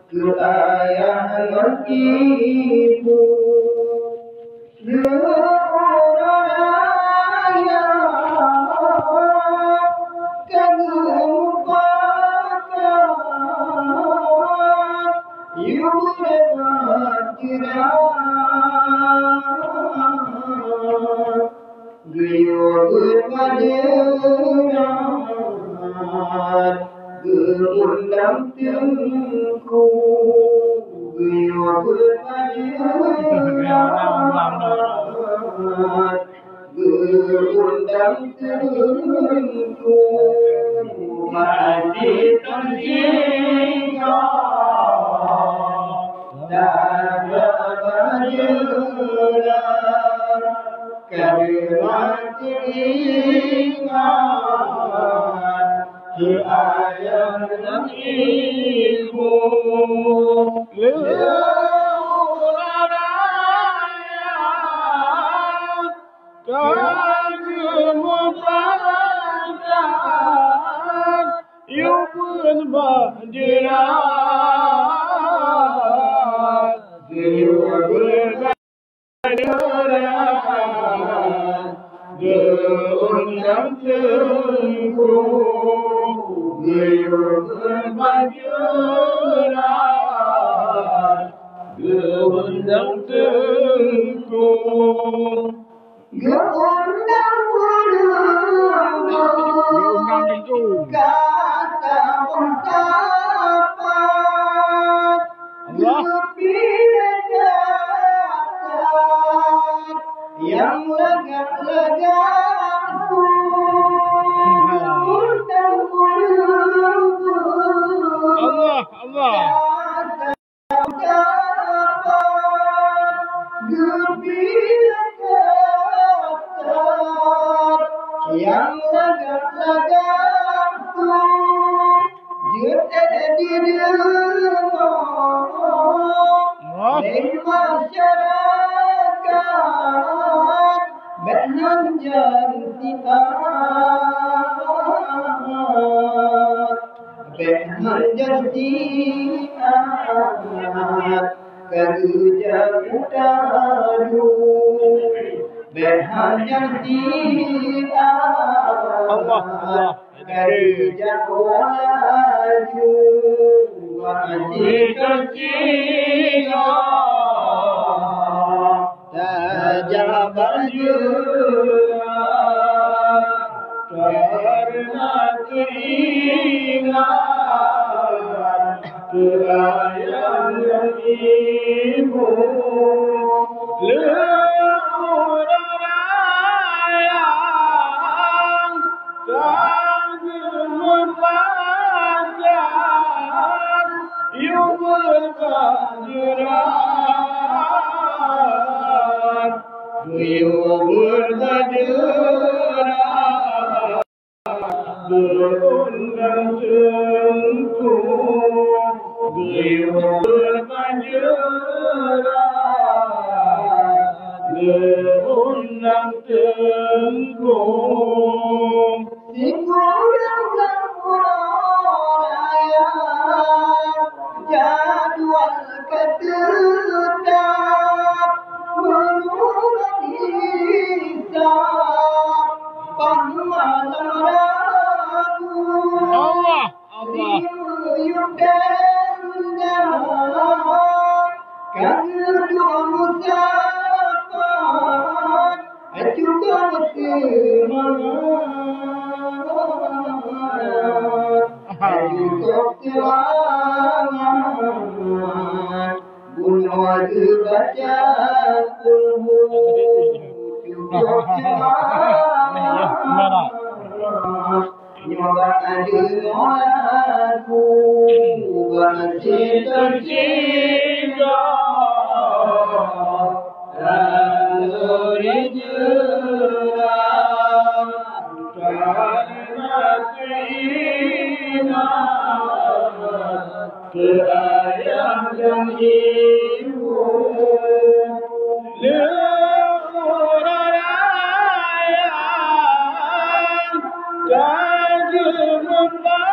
ayah mengibu raya kelupakan yuda berjiran guyur bermajeran gemundang tengku guyur bermajeran gemundang tengku masih tersinggah dan bermajeran karena teringat ayah dan ibu geundang tengku guyur bermajeran geundang tengku geundang tengku kata pendapat yang lega-lega Allah Allah yang lega-lega jadi masyarakat menanjang sifat menanjang sifat kerja utadu menanjang sifat Allah kerja utadu masih tersinggah tajam berjuang karena teringat ayah dan ibu lerayang tak gemepanjang yuk berkejuran guyur bermajeran geundang tengku guyur bermajeran geundang tengku singurang raya jadwal ketetap menurut hisab pemalam ragu Allah diuyuk dan jahat kedua musafat juga semangat juga semangat bunuh dibaca kulhu juga semangat nyoba adilku masih tersinggah lalu dijerat karena teringat ke ayah dan ibu lerayang tak gemepanjang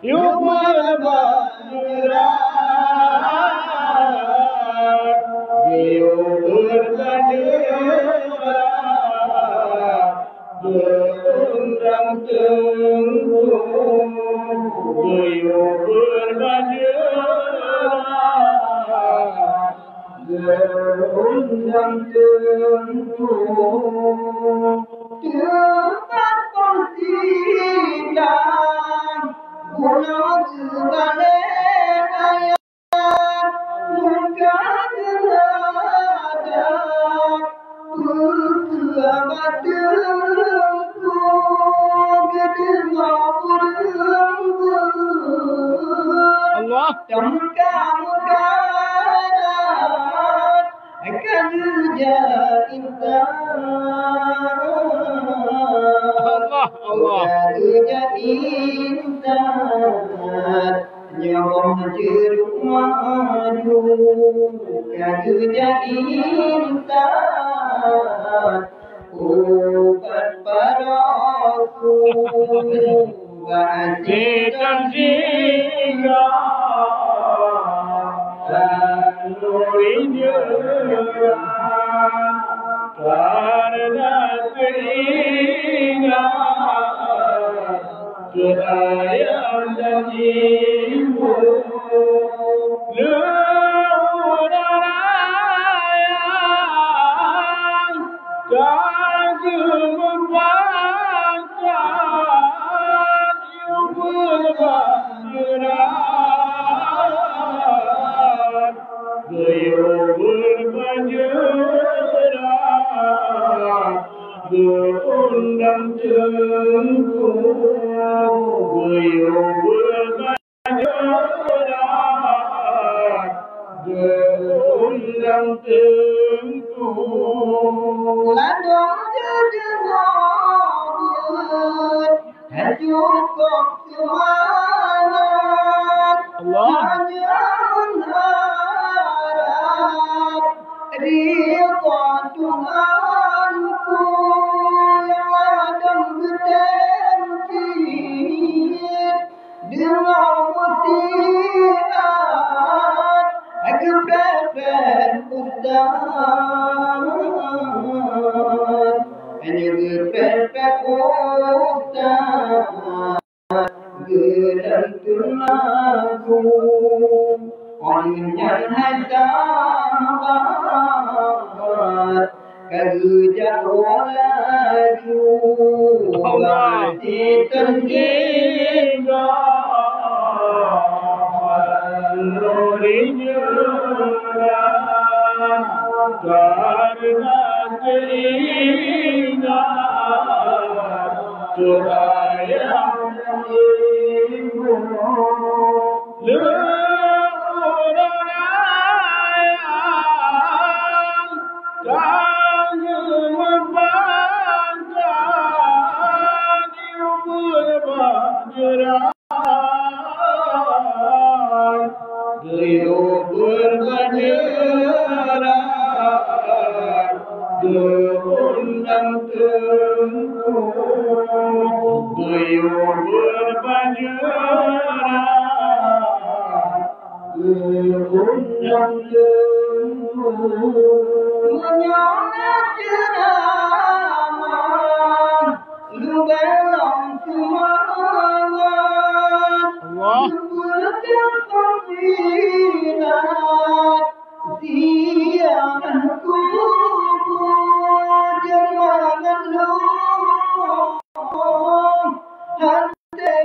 Yubul Bajurat, Yubul Bajurat, Undang Tenggung, Yubul Bajurat, Undang Tenggung, Tuhan Konsidan, Bulan Gale Ayat, Muka Gelada, Putra Batengku, Gedema Burungku, Allah, Muka Mukarat, Kaduja Intan, Allah, Allah, Kaduja Intan, Nyawa jeruk madu, Kaduja Intan, obat padaku, Basikan singa, Nurinya, karena teringat keayaan dan ibu lurayang kaki membangkang ibu berbanjuran gayung berbanjuran berundang tenggung gayung berbanjuran berundang tenggung ladang jedengabut cukup semangat hanya mengharap ridha Tuhanku yang ladang bertengkit dengan musiat kepepet ustaz hanya kepepet ustaz gelantun lagu Onyan hasabat kagujak walaju Bati terjingga Nurinya karena teringat keayaan ibu lurayang kaki membangkang ibu berbanjuran gayung berbanjuran berundang tenggung gayung berbanjuran berundang tenggung menyolat ceramah lu belum semangat Allah berkepentingan siang kubur jangan lupa hati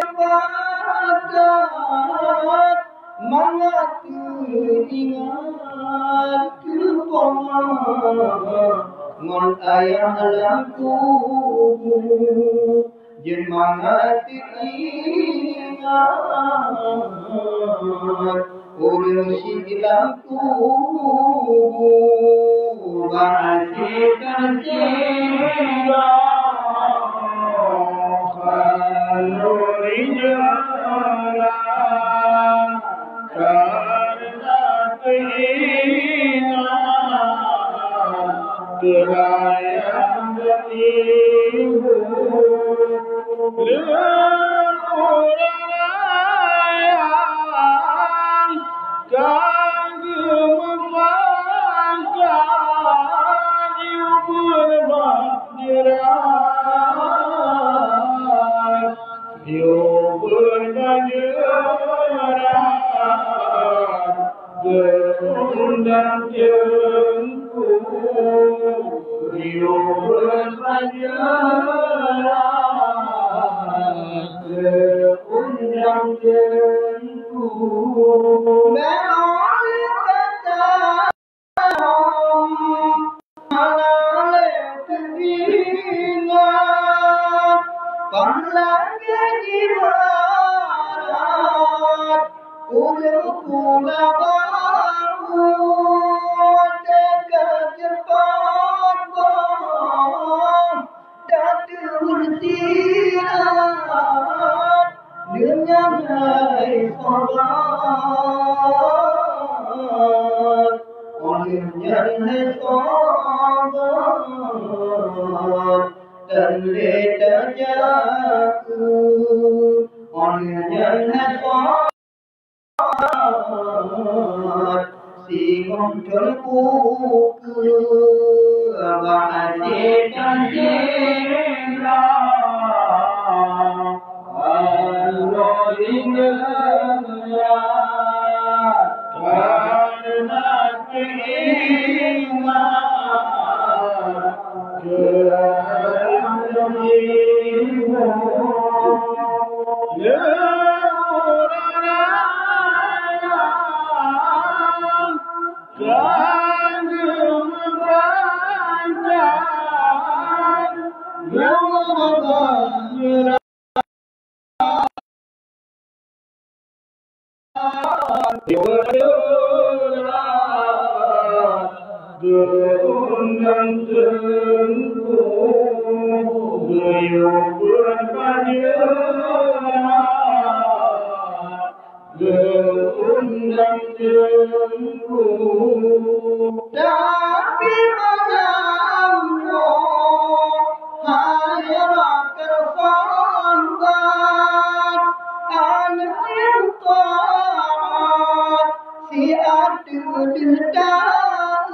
bakat mengatu ingat kepongan mon ayah laku jenmangat ingat ulun silaku bahasi terjingga nurinya karena teringat keayaan dan ibu lurayang undang jengku Rio berpanjang undang jengku dengan hai sabar olehnya hai sabar dan leta jaku olehnya hai sabar si muncul buku bahasa dan jela karena keinginan dirimu undang jengku Rio berpanjang undang jengku tapi malammu hanya tersambat anak yang taat si adu dendam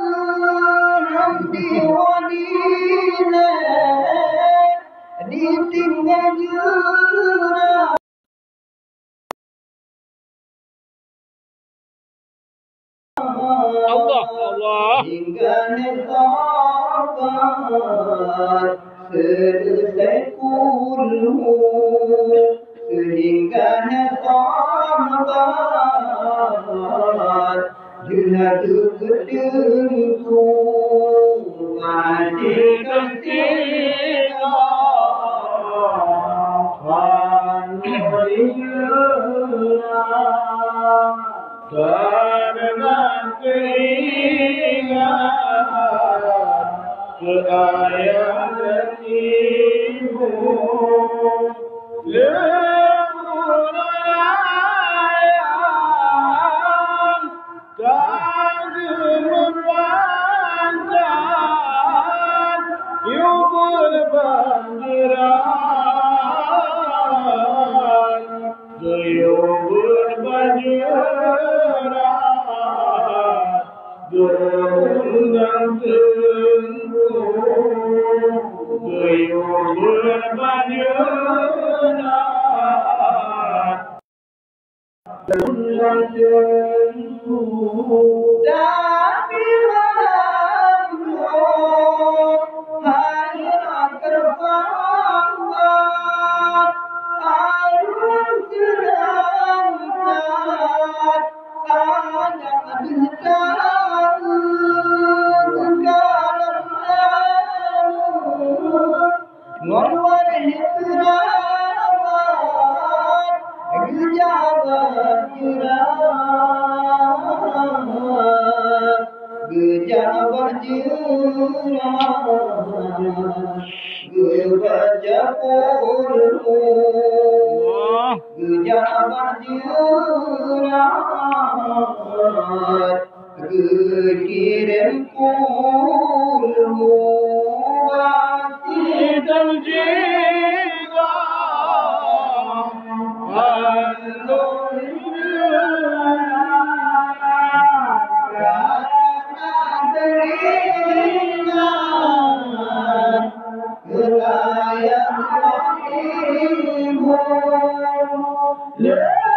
diwadile ditinggal jurang Allah hingga sabar selesai kulmu sehingga sabar jurnadu kedengku matikan tiga karena keingat keayaan dan ibu lemurayang kagum memandang yubul banjiran gayubul banjiran undang jengku gayubul banjiran undang jengku tapi malammu hanya tersambat arus terangkat anak bintang kalam ngorwan hikrawat gejabat jerat gejabat jerat gebaca pulmu gejabat jerat gekirim pulmu bati dan jiwa Yeah.